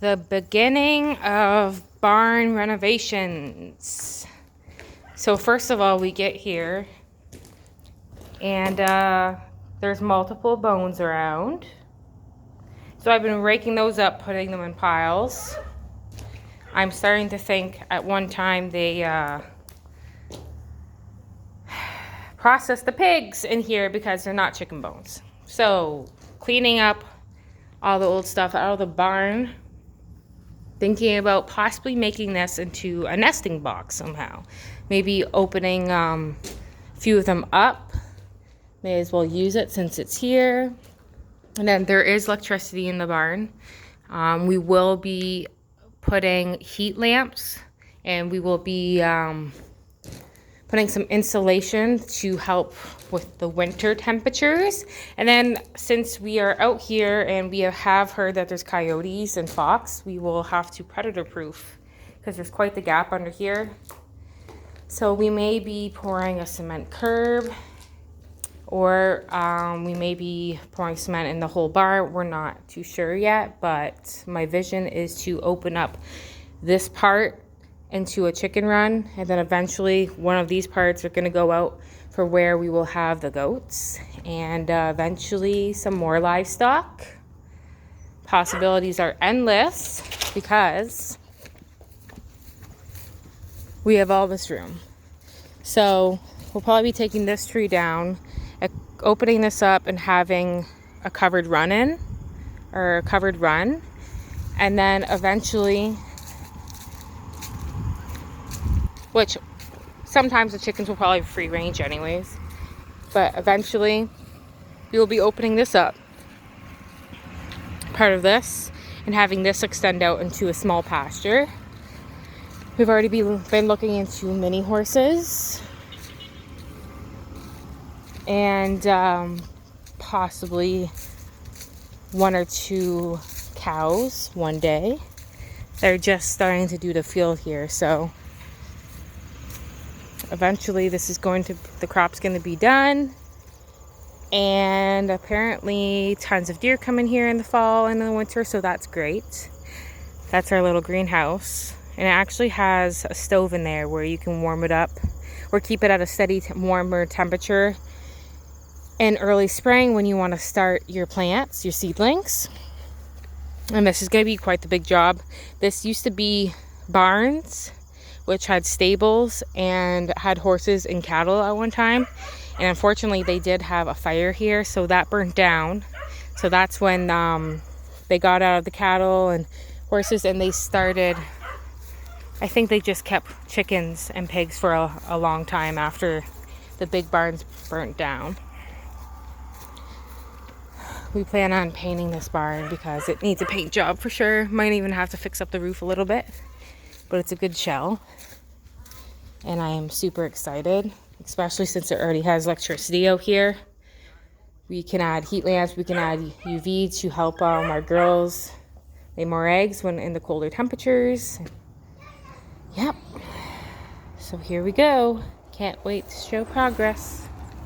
The beginning of barn renovations. So first of all, we get here and there's multiple bones around. So I've been raking those up, putting them in piles. I'm starting to think at one time they processed the pigs in here because they're not chicken bones. So cleaning up all the old stuff out of the barn. Thinking about possibly making this into a nesting box somehow. Maybe opening a few of them up. May as well use it since it's here. And then there is electricity in the barn. We will be putting heat lamps, and we will be putting some insulation to help with the winter temperatures. And then since we are out here and we have heard that there's coyotes and fox, we will have to predator proof because there's quite the gap under here. So we may be pouring a cement curb, or we may be pouring cement in the whole barn. We're not too sure yet, but my vision is to open up this part into a chicken run, and then eventually one of these parts are going to go out for where we will have the goats, and eventually some more livestock. Possibilities are endless because we have all this room. So we'll probably be taking this tree down, opening this up and having a covered run in, or a covered run, and then eventually, which sometimes the chickens will probably free range anyways, but eventually we will be opening this up, part of this, and having this extend out into a small pasture. We've already been looking into mini horses and possibly 1 or 2 cows one day. They're just starting to do the field here, so eventually the crop's going to be done. And apparently tons of deer come in here in the fall and in the winter, so that's great. That's our little greenhouse, and it actually has a stove in there where you can warm it up or keep it at a steady warmer temperature in early spring when you want to start your plants, your seedlings. And this is going to be quite the big job. This used to be barns, which had stables and had horses and cattle at one time. And unfortunately, they did have a fire here, so that burnt down. So that's when they got out of the cattle and horses, and they started, I think they just kept chickens and pigs for a long time after the big barns burnt down. We plan on painting this barn because it needs a paint job for sure. Might even have to fix up the roof a little bit, but it's a good shell. And I am super excited, especially since it already has electricity out here. We can add heat lamps, we can add UV to help our girls lay more eggs when in the colder temperatures. Yep. So here we go. Can't wait to show progress.